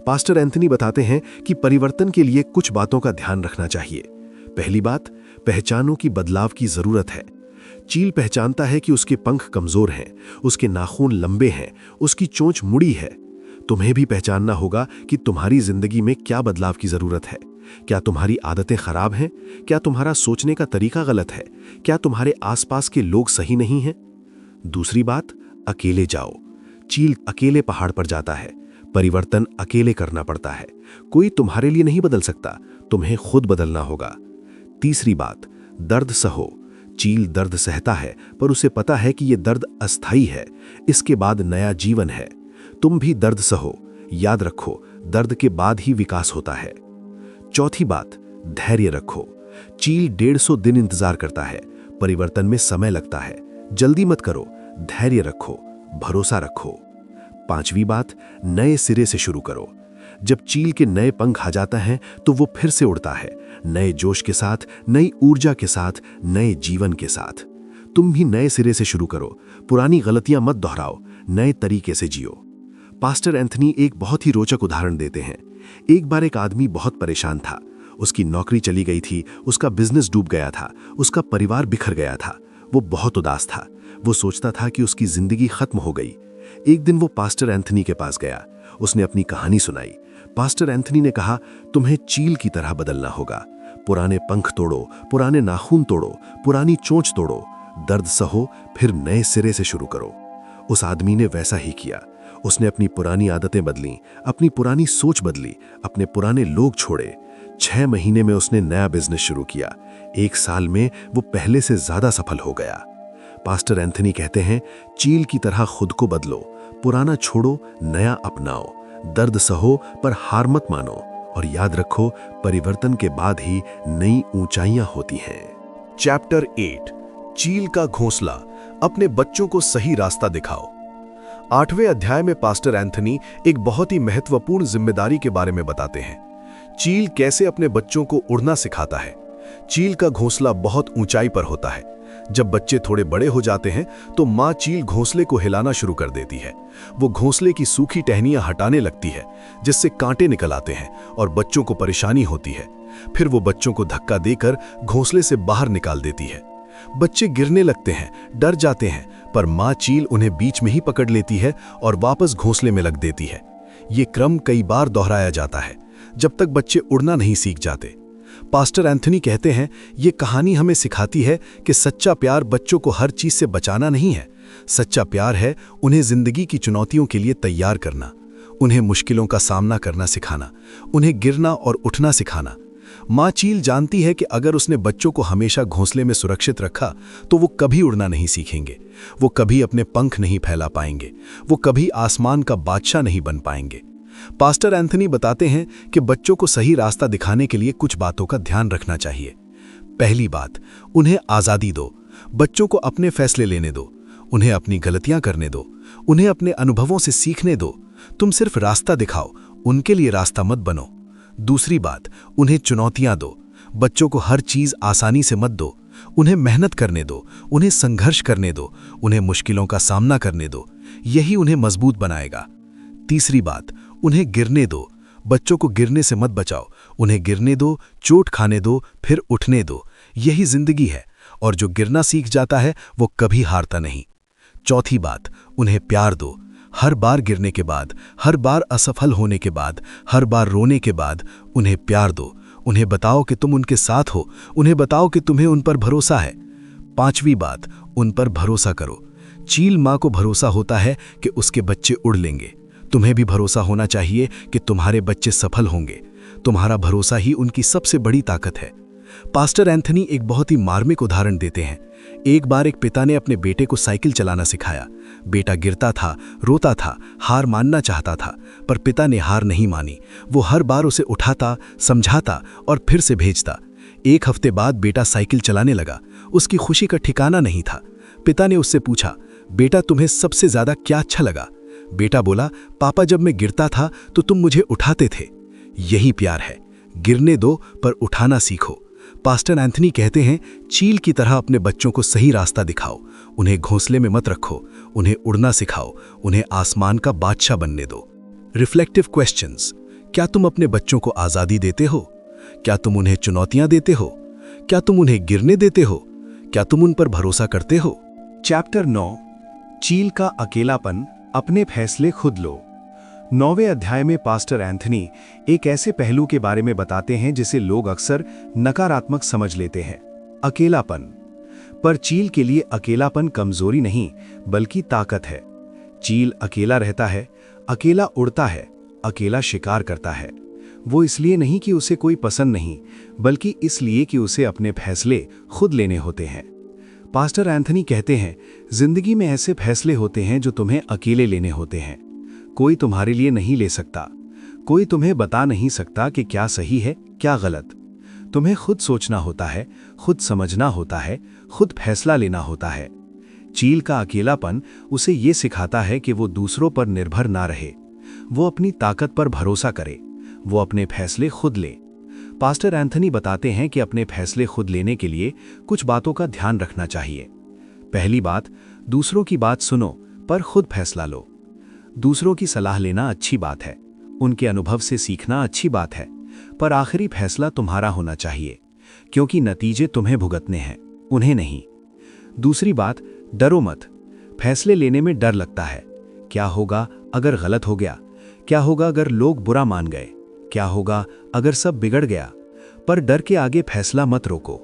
पास्टर एंथनी बताते हैं कि परिवर्तन के लिए कुछ बातों का ध्यान रखना चाहिए। पहली बात, पहचानो कि बदलाव की जरूरत है। चील पहचानता है कि उसके पंख कमजोर हैं, उसके नाखून लंबे हैं, उसकी चोंच मुड़ी है। तुम्हें भी पहचानना होगा कि तुम्हारी जिंदगी में क्या बदलाव की जरूरत है। क्या तुम्हारी आदतें खराब हैं? क्या तुम्हारा सोचने का तरीका गलत है? क्या तुम्हारे आसपास के लोग सही नहीं हैं? दूसरी बात, अकेले जाओ। चील अकेले पहाड़ पर जाता है। परिवर्तन अकेले करना पड़ता है। कोई तुम्हारे लिए नहीं बदल सकता, तुम्हें खुद बदलना होगा। तीसरी बात, दर्द सहो। चील दर्द सहता है, पर उसे पता है कि यह दर्द अस्थायी है, इसके बाद नया जीवन है। तुम भी दर्द सहो। याद रखो, दर्द के बाद ही विकास होता है। चौथी बात, धैर्य रखो। चील 150 दिन इंतजार करता है। परिवर्तन में समय लगता है। जल्दी मत करो, धैर्य रखो, भरोसा रखो। पांचवी बात, नए सिरे से शुरू करो। जब चील के नए पंख आ जाता है तो वो फिर से उड़ता है, नए जोश के साथ, नई ऊर्जा के साथ, नए जीवन के साथ। तुम भी नए सिरे से शुरू करो। पुरानी गलतियां मत दोहराओ, नए तरीके से जियो। पास्टर एंथनी एक बहुत ही रोचक उदाहरण देते हैं। एक बार एक आदमी बहुत परेशान था। उसकी नौकरी चली गई थी, उसका बिजनेस डूब गया था, उसका परिवार बिखर गया था। वो बहुत उदास था। वो सोचता था कि उसकी जिंदगी खत्म हो गई। एक दिन वो पास्टर एंथनी के पास गया। उसने अपनी कहानी सुनाई। पास्टर एंथनी ने कहा, तुम्हें चील की तरह बदलना होगा। पुराने पंख तोड़ो, पुराने नाखून तोड़ो, पुरानी चोंच तोड़ो, दर्द सहो, फिर नए सिरे से शुरू करो। उस आदमी ने वैसा ही किया। उसने अपनी पुरानी आदतें बदलीं, अपनी पुरानी सोच बदली, अपने पुराने लोग छोड़े। 6 महीने में उसने नया बिजनेस शुरू किया। 1 साल में वो पहले से ज्यादा सफल हो गया। पास्टर एंथनी कहते हैं, चील की तरह खुद को बदलो, पुराना छोड़ो, नया अपनाओ, दर्द सहो पर हार मत मानो, और याद रखो, परिवर्तन के बाद ही नई ऊंचाइयां होती हैं। चैप्टर 8, चील का घोंसला, अपने बच्चों को सही रास्ता दिखाओ। 8वें अध्याय में पास्टर एंथनी एक बहुत ही महत्वपूर्ण जिम्मेदारी के बारे में बताते हैं। चील कैसे अपने बच्चों को उड़ना सिखाता है। चील का घोंसला बहुत ऊंचाई पर होता है। जब बच्चे थोड़े बड़े हो जाते हैं तो माँ चील घोंसले को हिलाना शुरू कर देती है। वो घोंसले की सूखी टहनियां हटाने लगती है, जिससे कांटे निकल आते हैं और बच्चों को परेशानी होती है। फिर वो बच्चों को धक्का देकर घोंसले से बाहर निकाल देती है। बच्चे गिरने लगते हैं, डर जाते हैं, पर माँ चील उन्हें बीच में ही पकड़ लेती है और वापस घोंसले में लग देती है। ये क्रम कई बार दोहराया जाता है, जब तक बच्चे उड़ना नहीं सीख जाते। पास्टर एंथनी कहते हैं, ये कहानी हमें सिखाती है कि सच्चा प्यार बच्चों को हर चीज से बचाना नहीं है। सच्चा प्यार है उन्हें जिंदगी की चुनौतियों के लिए तैयार करना, उन्हें मुश्किलों का सामना करना सिखाना, उन्हें गिरना और उठना सिखाना। माँ चील जानती है कि अगर उसने बच्चों को हमेशा घोंसले में सुरक्षित रखा तो वो कभी उड़ना नहीं सीखेंगे, वो कभी अपने पंख नहीं फैला पाएंगे, वो कभी आसमान का बादशाह नहीं बन पाएंगे। पास्टर एंथनी बताते हैं कि बच्चों को सही रास्ता दिखाने के लिए कुछ बातों का ध्यान रखना चाहिए। पहली बात, उन्हें आज़ादी दो। बच्चों को अपने फैसले लेने दो, उन्हें अपनी गलतियां करने दो, उन्हें अपने अनुभवों से सीखने दो। तुम सिर्फ रास्ता दिखाओ, उनके लिए रास्ता मत बनो। दूसरी बात, उन्हें चुनौतियां दो। बच्चों को हर चीज आसानी से मत दो, उन्हें मेहनत करने दो, उन्हें संघर्ष करने दो, उन्हें मुश्किलों का सामना करने दो। यही उन्हें मजबूत बनाएगा। तीसरी बात, उन्हें गिरने दो। बच्चों को गिरने से मत बचाओ, उन्हें गिरने दो, चोट खाने दो, फिर उठने दो। यही जिंदगी है, और जो गिरना सीख जाता है वो कभी हारता नहीं। चौथी बात, उन्हें प्यार दो। हर बार गिरने के बाद, हर बार असफल होने के बाद, हर बार रोने के बाद उन्हें प्यार दो। उन्हें बताओ कि तुम उनके साथ हो, उन्हें बताओ कि तुम्हें उन पर भरोसा है। पांचवी बात, उन पर भरोसा करो। चील माँ को भरोसा होता है कि उसके बच्चे उड़ लेंगे। तुम्हें भी भरोसा होना चाहिए कि तुम्हारे बच्चे सफल होंगे। तुम्हारा भरोसा ही उनकी सबसे बड़ी ताकत है। पास्टर एंथनी एक बहुत ही मार्मिक उदाहरण देते हैं। एक बार एक पिता ने अपने बेटे को साइकिल चलाना सिखाया। बेटा गिरता था, रोता था, हार मानना चाहता था, पर पिता ने हार नहीं मानी। वो हर बार उसे उठाता, समझाता और फिर से भेजता। 1 हफ्ते बाद बेटा साइकिल चलाने लगा। उसकी खुशी का ठिकाना नहीं था। पिता ने उससे पूछा, बेटा तुम्हें सबसे ज्यादा क्या अच्छा लगा? बेटा बोला, पापा जब मैं गिरता था तो तुम मुझे उठाते थे। यही प्यार है, गिरने दो पर उठाना सीखो। पास्टर एंथनी कहते हैं, चील की तरह अपने बच्चों को सही रास्ता दिखाओ। उन्हें घोंसले में मत रखो, उन्हें उड़ना सिखाओ, उन्हें आसमान का बादशाह बनने दो। Reflective questions. क्या तुम अपने बच्चों को आज़ादी देते हो? क्या तुम उन्हें चुनौतियां देते हो? क्या तुम उन्हें गिरने देते हो? क्या तुम उन पर भरोसा करते हो? चैप्टर 9, चील का अकेलापन, अपने फैसले खुद लो। 9वें अध्याय में पास्टर एंथनी एक ऐसे पहलू के बारे में बताते हैं जिसे लोग अक्सर नकारात्मक समझ लेते हैं, अकेलापन। पर चील के लिए अकेलापन कमजोरी नहीं बल्कि ताकत है। चील अकेला रहता है, अकेला उड़ता है, अकेला शिकार करता है। वो इसलिए नहीं कि उसे कोई पसंद नहीं, बल्कि इसलिए कि उसे अपने फैसले खुद लेने होते हैं। पास्टर एंथनी कहते हैं, जिंदगी में ऐसे फैसले होते हैं जो तुम्हें अकेले लेने होते हैं। कोई तुम्हारे लिए नहीं ले सकता, कोई तुम्हें बता नहीं सकता कि क्या सही है क्या गलत। तुम्हें खुद सोचना होता है, खुद समझना होता है, खुद फैसला लेना होता है। चील का अकेलापन उसे ये सिखाता है कि वो दूसरों पर निर्भर ना रहे, वो अपनी ताकत पर भरोसा करे, वो अपने फैसले खुद ले। पास्टर एंथनी बताते हैं कि अपने फैसले खुद लेने के लिए कुछ बातों का ध्यान रखना चाहिए। पहली बात, दूसरों की बात सुनो पर खुद फैसला लो। दूसरों की सलाह लेना अच्छी बात है, उनके अनुभव से सीखना अच्छी बात है, पर आखिरी फैसला तुम्हारा होना चाहिए, क्योंकि नतीजे तुम्हें भुगतने हैं, उन्हें नहीं। दूसरी बात, डरो मत। फैसले लेने में डर लगता है। क्या होगा अगर गलत हो गया? क्या होगा अगर लोग बुरा मान गए? क्या होगा अगर सब बिगड़ गया? पर डर के आगे फैसला मत रोको,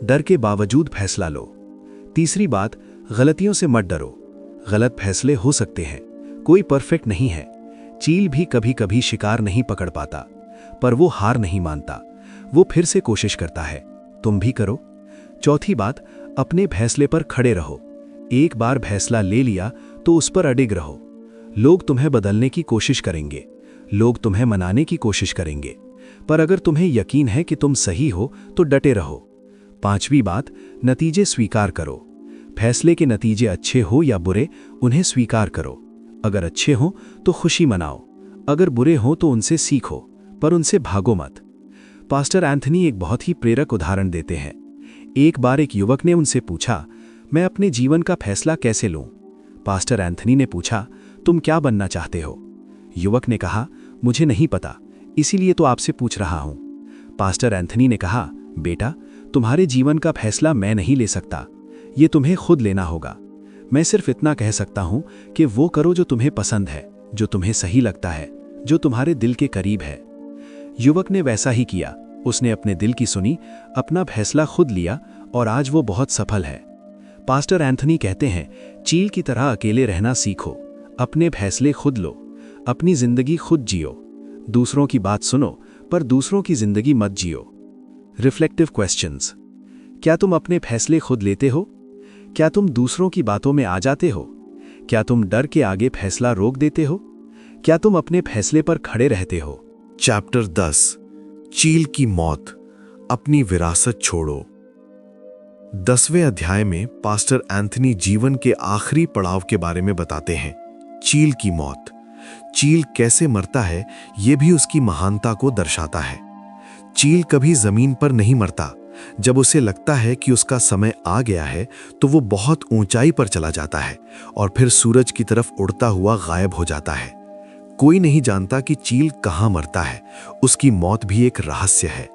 डर के बावजूद फैसला लो। तीसरी बात, गलतियों से मत डरो। गलत फैसले हो सकते हैं, कोई परफेक्ट नहीं है। चील भी कभी कभी शिकार नहीं पकड़ पाता, पर वो हार नहीं मानता, वो फिर से कोशिश करता है। तुम भी करो। चौथी बात, अपने फैसले पर खड़े रहो। एक बार फैसला ले लिया तो उस पर अडिग रहो। लोग तुम्हें बदलने की कोशिश करेंगे, लोग तुम्हें मनाने की कोशिश करेंगे, पर अगर तुम्हें यकीन है कि तुम सही हो तो डटे रहो। पांचवी बात, नतीजे स्वीकार करो। फैसले के नतीजे अच्छे हो या बुरे, उन्हें स्वीकार करो। अगर अच्छे हो तो खुशी मनाओ, अगर बुरे हो तो उनसे सीखो, पर उनसे भागो मत। पास्टर एंथनी एक बहुत ही प्रेरक उदाहरण देते हैं। एक बार एक युवक ने उनसे पूछा, मैं अपने जीवन का फैसला कैसे लूं? पास्टर एंथनी ने पूछा, तुम क्या बनना चाहते हो? युवक ने कहा, मुझे नहीं पता, इसीलिए तो आपसे पूछ रहा हूं। पास्टर एंथनी ने कहा, बेटा, तुम्हारे जीवन का फैसला मैं नहीं ले सकता, ये तुम्हें खुद लेना होगा। मैं सिर्फ इतना कह सकता हूं कि वो करो जो तुम्हें पसंद है, जो तुम्हें सही लगता है, जो तुम्हारे दिल के करीब है। युवक ने वैसा ही किया। उसने अपने दिल की सुनी, अपना फैसला खुद लिया और आज वो बहुत सफल है। पास्टर एंथनी कहते हैं, चील की तरह अकेले रहना सीखो, अपने फैसले खुद लो, अपनी जिंदगी खुद जियो। दूसरों की बात सुनो, पर दूसरों की जिंदगी मत जियो। Reflective questions. क्या तुम अपने फैसले खुद लेते हो? क्या तुम दूसरों की बातों में आ जाते हो? क्या तुम डर के आगे फैसला रोक देते हो? क्या तुम अपने फैसले पर खड़े रहते हो? चैप्टर 10, चील की मौत, अपनी विरासत छोड़ो। 10वें अध्याय में पास्टर एंथनी जीवन के आखिरी पड़ाव के बारे में बताते हैं, चील की मौत। चील कैसे मरता है, यह भी उसकी महानता को दर्शाता है। चील कभी जमीन पर नहीं मरता। जब उसे लगता है कि उसका समय आ गया है तो वो बहुत ऊंचाई पर चला जाता है और फिर सूरज की तरफ उड़ता हुआ गायब हो जाता है। कोई नहीं जानता कि चील कहां मरता है, उसकी मौत भी एक रहस्य है।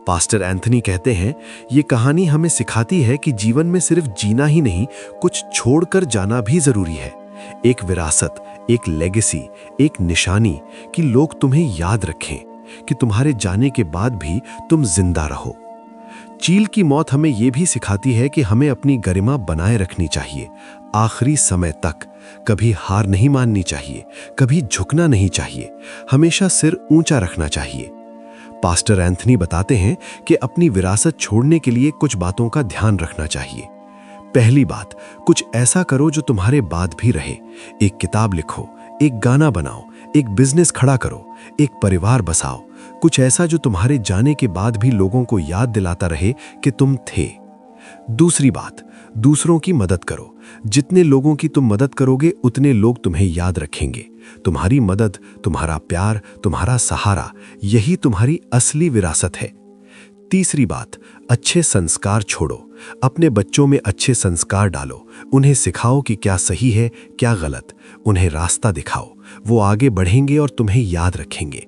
पास्टर एंथनी कहते हैं, ये कहानी हमें सिखाती है कि जीवन में सिर्फ जीना ही नहीं, कुछ छोड़कर जाना भी जरूरी है। एक विरासत, एक लेगेसी, एक निशानी कि लोग तुम्हें याद रखें, कि तुम्हारे जाने के बाद भी तुम जिंदा रहो। चील की मौत हमें यह भी सिखाती है कि हमें अपनी गरिमा बनाए रखनी चाहिए, आखिरी समय तक। कभी हार नहीं माननी चाहिए, कभी झुकना नहीं चाहिए, हमेशा सिर ऊंचा रखना चाहिए। पास्टर एंथनी बताते हैं कि अपनी विरासत छोड़ने के लिए कुछ बातों का ध्यान रखना चाहिए। पहली बात, कुछ ऐसा करो जो तुम्हारे बाद भी रहे। एक किताब लिखो, एक गाना बनाओ, एक बिजनेस खड़ा करो, एक परिवार बसाओ। कुछ ऐसा जो तुम्हारे जाने के बाद भी लोगों को याद दिलाता रहे कि तुम थे। दूसरी बात, दूसरों की मदद करो। जितने लोगों की तुम मदद करोगे उतने लोग तुम्हें याद रखेंगे। तुम्हारी मदद, तुम्हारा प्यार, तुम्हारा सहारा, यही तुम्हारी असली विरासत है। तीसरी बात, अच्छे संस्कार छोड़ो। अपने बच्चों में अच्छे संस्कार डालो। उन्हें सिखाओ कि क्या सही है, क्या गलत। उन्हें रास्ता दिखाओ, वो आगे बढ़ेंगे और तुम्हें याद रखेंगे।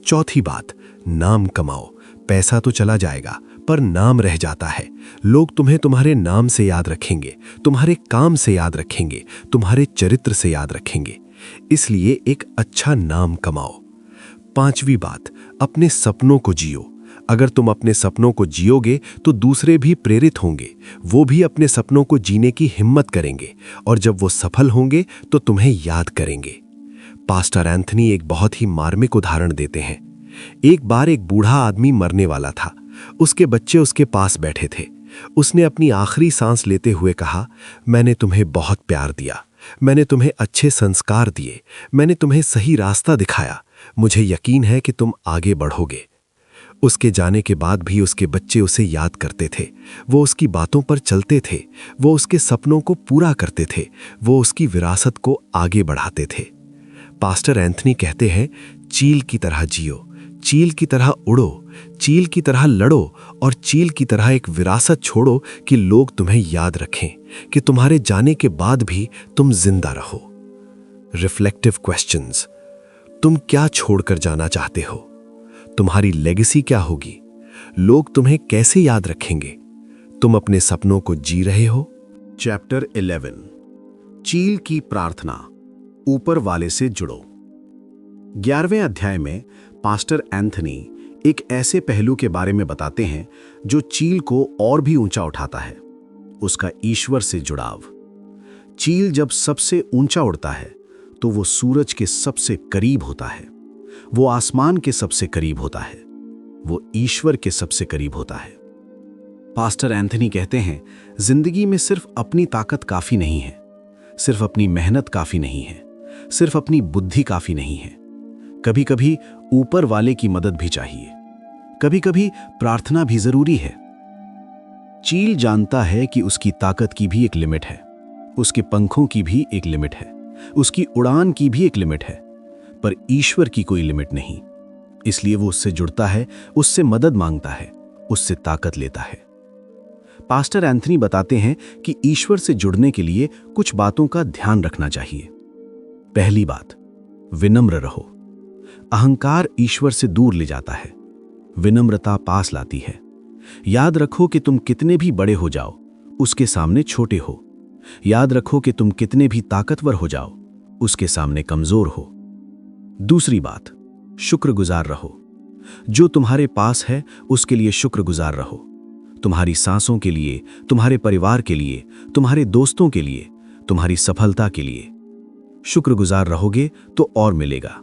चौथी बात, नाम कमाओ। पैसा तो चला जाएगा, पर नाम रह जाता है। लोग तुम्हें तुम्हारे नाम से याद रखेंगे, तुम्हारे काम से याद रखेंगे, तुम्हारे चरित्र से याद रखेंगे। इसलिए एक अच्छा नाम कमाओ। पांचवी बात, अपने सपनों को जियो। अगर तुम अपने सपनों को जियोगे तो दूसरे भी प्रेरित होंगे, वो भी अपने सपनों को जीने की हिम्मत करेंगे और जब वो सफल होंगे तो तुम्हें याद करेंगे। पास्टर एंथनी एक बहुत ही मार्मिक उदाहरण देते हैं। एक बार एक बूढ़ा आदमी मरने वाला था। उसके बच्चे उसके पास बैठे थे। उसने अपनी आखिरी सांस लेते हुए कहा, मैंने तुम्हें बहुत प्यार दिया, मैंने तुम्हें अच्छे संस्कार दिए, मैंने तुम्हें सही रास्ता दिखाया। मुझे यकीन है कि तुम आगे बढ़ोगे। उसके जाने के बाद भी उसके बच्चे उसे याद करते थे। वो उसकी बातों पर चलते थे, वो उसके सपनों को पूरा करते थे, वो उसकी विरासत को आगे बढ़ाते थे। पास्टर एंथनी कहते हैं, चील की तरह जियो, चील की तरह उड़ो, चील की तरह लड़ो और चील की तरह एक विरासत छोड़ो कि लोग तुम्हें याद रखें, कि तुम्हारे जाने के बाद भी तुम जिंदा रहो। Reflective questions. तुम क्या छोड़कर जाना चाहते हो? तुम्हारी लेगेसी क्या होगी? लोग तुम्हें कैसे याद रखेंगे? तुम अपने सपनों को जी रहे हो? चैप्टर 11 चील की प्रार्थना, ऊपर वाले से जुड़ो। 11वें अध्याय में पास्टर एंथनी एक ऐसे पहलू के बारे में बताते हैं जो चील को और भी ऊंचा उठाता है, उसका ईश्वर से जुड़ाव। चील जब सबसे ऊंचा उड़ता है तो वो सूरज के सबसे करीब होता है, वो आसमान के सबसे करीब होता है, वो ईश्वर के सबसे करीब होता है। पास्टर एंथनी कहते हैं, जिंदगी में सिर्फ अपनी ताकत काफी नहीं है, सिर्फ अपनी मेहनत काफी नहीं है, सिर्फ अपनी बुद्धि काफी नहीं है। कभी कभी ऊपर वाले की मदद भी चाहिए, कभी कभी प्रार्थना भी जरूरी है। चील जानता है कि उसकी ताकत की भी एक लिमिट है, उसके पंखों की भी एक लिमिट है, उसकी उड़ान की भी एक लिमिट है, पर ईश्वर की कोई लिमिट नहीं। इसलिए वो उससे जुड़ता है, उससे मदद मांगता है, उससे ताकत लेता है। पास्टर एंथनी बताते हैं कि ईश्वर से जुड़ने के लिए कुछ बातों का ध्यान रखना चाहिए। पहली बात, विनम्र रहो। अहंकार ईश्वर से दूर ले जाता है, विनम्रता पास लाती है। याद रखो कि तुम कितने भी बड़े हो जाओ, उसके सामने छोटे हो। याद रखो कि तुम कितने भी ताकतवर हो जाओ, उसके सामने कमजोर हो। दूसरी बात, शुक्रगुजार रहो। जो तुम्हारे पास है उसके लिए शुक्रगुजार रहो। तुम्हारी सांसों के लिए, तुम्हारे परिवार के लिए, तुम्हारे दोस्तों के लिए, तुम्हारी सफलता के लिए शुक्रगुजार रहोगे तो और मिलेगा।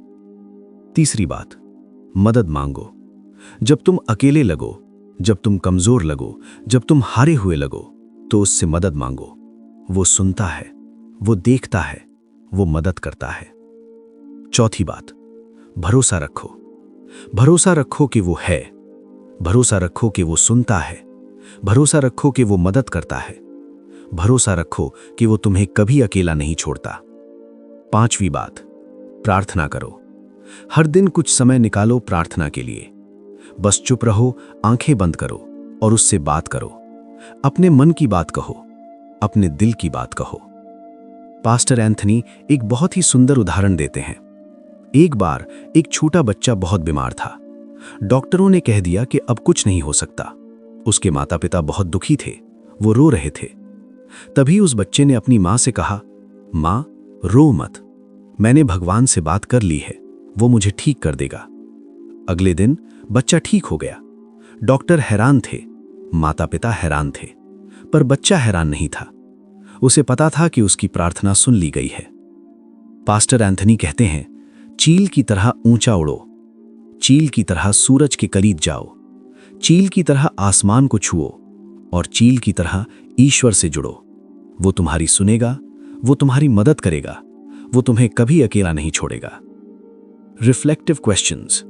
तीसरी बात, मदद मांगो। जब तुम अकेले लगो, जब तुम कमजोर लगो, जब तुम हारे हुए लगो, तो उससे मदद मांगो। वो सुनता है, वो देखता है, वो मदद करता है। चौथी बात, भरोसा रखो। भरोसा रखो कि वो है, भरोसा रखो कि वो सुनता है, भरोसा रखो कि वो मदद करता है, भरोसा रखो कि वो तुम्हें कभी अकेला नहीं छोड़ता। पांचवी बात, प्रार्थना करो। हर दिन कुछ समय निकालो प्रार्थना के लिए। बस चुप रहो, आंखें बंद करो और उससे बात करो। अपने मन की बात कहो, अपने दिल की बात कहो। पास्टर एंथनी एक बहुत ही सुंदर उदाहरण देते हैं। एक बार एक छोटा बच्चा बहुत बीमार था। डॉक्टरों ने कह दिया कि अब कुछ नहीं हो सकता। उसके माता पिता बहुत दुखी थे, वो रो रहे थे। तभी उस बच्चे ने अपनी मां से कहा, मां, रो मत, मैंने भगवान से बात कर ली है, वो मुझे ठीक कर देगा। अगले दिन बच्चा ठीक हो गया। डॉक्टर हैरान थे, माता पिता हैरान थे, पर बच्चा हैरान नहीं था। उसे पता था कि उसकी प्रार्थना सुन ली गई है। पास्टर एंथनी कहते हैं, चील की तरह ऊंचा उड़ो, चील की तरह सूरज के करीब जाओ, चील की तरह आसमान को छुओ और चील की तरह ईश्वर से जुड़ो। वो तुम्हारी सुनेगा, वो तुम्हारी मदद करेगा, वो तुम्हें कभी अकेला नहीं छोड़ेगा। Reflective questions.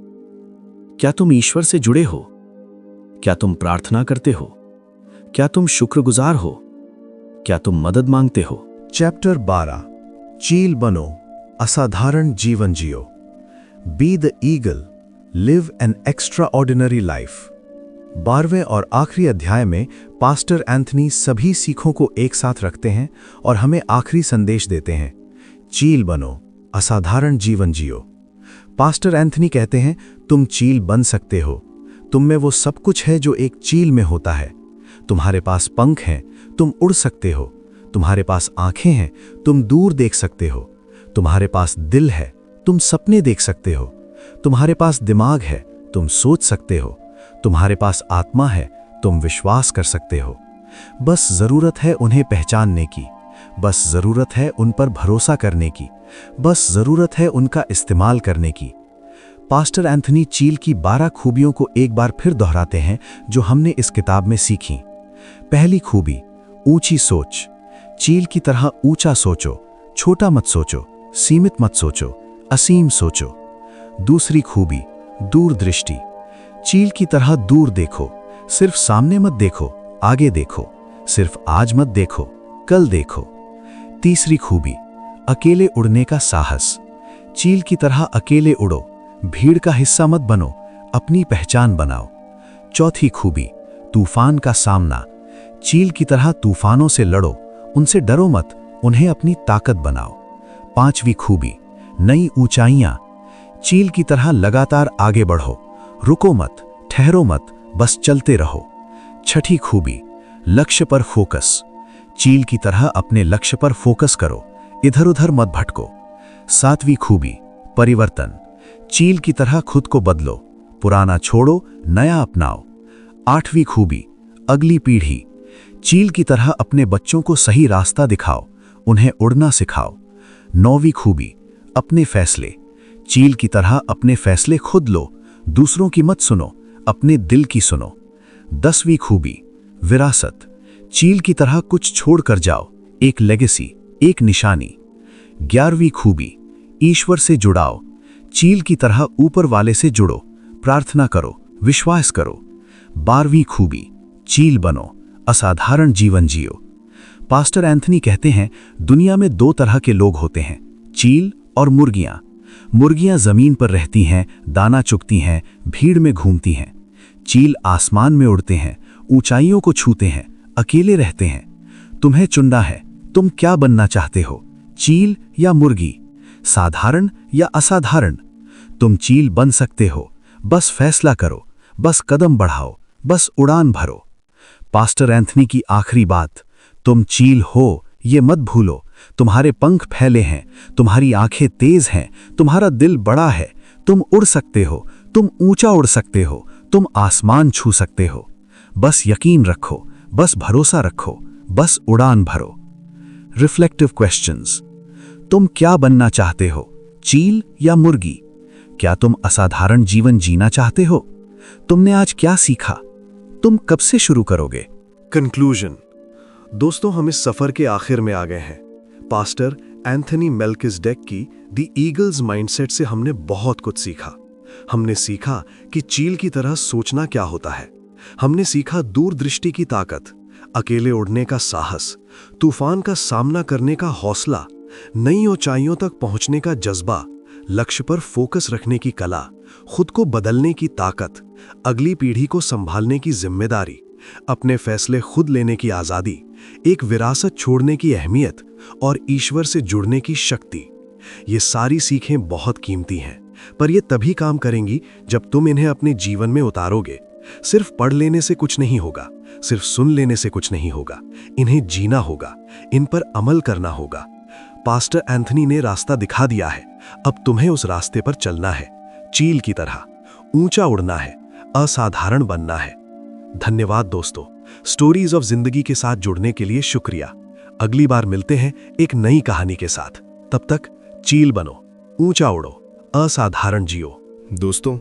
क्या तुम ईश्वर से जुड़े हो? क्या तुम प्रार्थना करते हो? क्या तुम शुक्रगुजार हो? क्या तुम मदद मांगते हो? चैप्टर 12 चील बनो, असाधारण जीवन जियो। Be the eagle, live an extraordinary life. 12वें और आखिरी अध्याय में पास्टर एंथनी सभी सीखों को एक साथ रखते हैं और हमें आखिरी संदेश देते हैं, चील बनो, असाधारण जीवन जियो। पास्टर एंथनी कहते हैं, तुम चील बन सकते हो। तुम में वो सब कुछ है जो एक चील में होता है। तुम्हारे पास पंख हैं, तुम उड़ सकते हो। तुम्हारे पास आंखें हैं, तुम दूर देख सकते हो। तुम्हारे पास दिल है, तुम सपने देख सकते हो। तुम्हारे पास दिमाग है, तुम सोच सकते हो। तुम्हारे पास आत्मा है, तुम विश्वास कर सकते हो। बस जरूरत है उन्हें पहचानने की, बस जरूरत है उन पर भरोसा करने की, बस जरूरत है उनका इस्तेमाल करने की। पास्टर एंथनी चील की 12 खूबियों को एक बार फिर दोहराते हैं जो हमने इस किताब में सीखी। पहली खूबी, ऊंची सोच। चील की तरह ऊंचा सोचो, छोटा मत सोचो, सीमित मत सोचो, असीम सोचो। दूसरी खूबी, दूरदृष्टि। चील की तरह दूर देखो, सिर्फ सामने मत देखो, आगे देखो, सिर्फ आज मत देखो, कल देखो। तीसरी खूबी, अकेले उड़ने का साहस। चील की तरह अकेले उड़ो, भीड़ का हिस्सा मत बनो, अपनी पहचान बनाओ। चौथी खूबी, तूफान का सामना। चील की तरह तूफानों से लड़ो, उनसे डरो मत, उन्हें अपनी ताकत बनाओ। पांचवी खूबी, नई ऊंचाइयां। चील की तरह लगातार आगे बढ़ो, रुको मत, ठहरो मत, बस चलते रहो। छठी खूबी, लक्ष्य पर फोकस। चील की तरह अपने लक्ष्य पर फोकस करो, इधर उधर मत भटको। सातवीं खूबी, परिवर्तन। चील की तरह खुद को बदलो, पुराना छोड़ो, नया अपनाओ। आठवीं खूबी, अगली पीढ़ी। चील की तरह अपने बच्चों को सही रास्ता दिखाओ, उन्हें उड़ना सिखाओ। नौवीं खूबी, अपने फैसले। चील की तरह अपने फैसले खुद लो, दूसरों की मत सुनो, अपने दिल की सुनो। 10वीं खूबी, विरासत। चील की तरह कुछ छोड़ कर जाओ, एक लेगेसी, एक निशानी। 11वीं खूबी, ईश्वर से जुड़ाओ। चील की तरह ऊपर वाले से जुड़ो, प्रार्थना करो, विश्वास करो। 12वीं खूबी, चील बनो, असाधारण जीवन जियो। पास्टर एंथनी कहते हैं, दुनिया में 2 तरह के लोग होते हैं, चील और मुर्गियां। मुर्गियां जमीन पर रहती हैं, दाना चुगती हैं, भीड़ में घूमती हैं। चील आसमान में उड़ते हैं, ऊंचाइयों को छूते हैं, अकेले रहते हैं। तुम्हें चुनना है, तुम क्या बनना चाहते हो, चील या मुर्गी, साधारण या असाधारण। तुम चील बन सकते हो, बस फैसला करो, बस कदम बढ़ाओ, बस उड़ान भरो। पास्टर एंथनी की आखिरी बात, तुम चील हो ये मत भूलो। तुम्हारे पंख फैले हैं, तुम्हारी आंखें तेज हैं, तुम्हारा दिल बड़ा है। तुम उड़ सकते हो, तुम ऊंचा उड़ सकते हो, तुम आसमान छू सकते हो। बस यकीन रखो, बस भरोसा रखो, बस उड़ान भरो। Reflective questions. तुम क्या बनना चाहते हो, चील या मुर्गी? क्या तुम असाधारण जीवन जीना चाहते हो? तुमने आज क्या सीखा? तुम कब से शुरू करोगे? कंक्लूजन। दोस्तों, हम इस सफर के आखिर में आ गए हैं। पास्टर एंथनी मेल्किसडेक की द ईगल्स माइंडसेट से हमने बहुत कुछ सीखा। हमने सीखा कि चील की तरह सोचना क्या होता है। हमने सीखा दूरदृष्टि की ताकत, अकेले उड़ने का साहस, तूफान का सामना करने का हौसला, नई ऊंचाइयों तक पहुंचने का जज्बा, लक्ष्य पर फोकस रखने की कला, खुद को बदलने की ताकत, अगली पीढ़ी को संभालने की जिम्मेदारी, अपने फैसले खुद लेने की आजादी, एक विरासत छोड़ने की अहमियत और ईश्वर से जुड़ने की शक्ति। ये सारी सीखें बहुत कीमती हैं, पर ये तभी काम करेंगी जब तुम इन्हें अपने जीवन में उतारोगे। सिर्फ पढ़ लेने से कुछ नहीं होगा, सिर्फ सुन लेने से कुछ नहीं होगा। इन्हें जीना होगा, इन पर अमल करना होगा। पास्टर एंथनी ने रास्ता दिखा दिया है, अब तुम्हें उस रास्ते पर चलना है। चील की तरह ऊंचा उड़ना है, असाधारण बनना है। धन्यवाद दोस्तों, स्टोरीज ऑफ जिंदगी के साथ जुड़ने के लिए शुक्रिया। अगली बार मिलते हैं एक नई कहानी के साथ। तब तक चील बनो, ऊंचा उड़ो, असाधारण जियो। दोस्तों,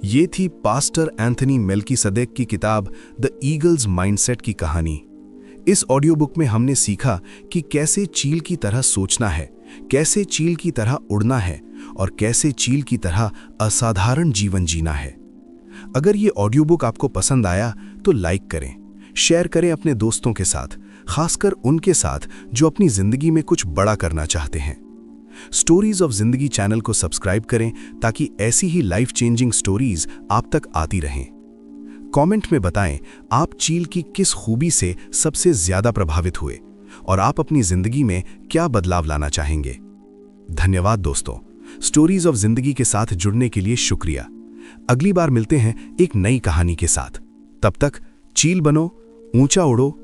ये थी पास्टर एंथनी मेल्किसडेक की किताब द ईगल्स माइंडसेट की कहानी। इस ऑडियो बुक में हमने सीखा कि कैसे चील की तरह सोचना है, कैसे चील की तरह उड़ना है और कैसे चील की तरह असाधारण जीवन जीना है। अगर ये ऑडियो बुक आपको पसंद आया तो लाइक करें, शेयर करें अपने दोस्तों के साथ, खासकर उनके साथ जो अपनी जिंदगी में कुछ बड़ा करना चाहते हैं। स्टोरीज ऑफ जिंदगी चैनल को सब्सक्राइब करें ताकि ऐसी ही लाइफ चेंजिंग स्टोरीज आप तक आती रहें। कमेंट में बताएं आप चील की किस खूबी से सबसे ज्यादा प्रभावित हुए और आप अपनी जिंदगी में क्या बदलाव लाना चाहेंगे। धन्यवाद दोस्तों, स्टोरीज ऑफ जिंदगी के साथ जुड़ने के लिए शुक्रिया। अगली बार मिलते हैं एक नई कहानी के साथ। तब तक चील बनो, ऊंचा उड़ो,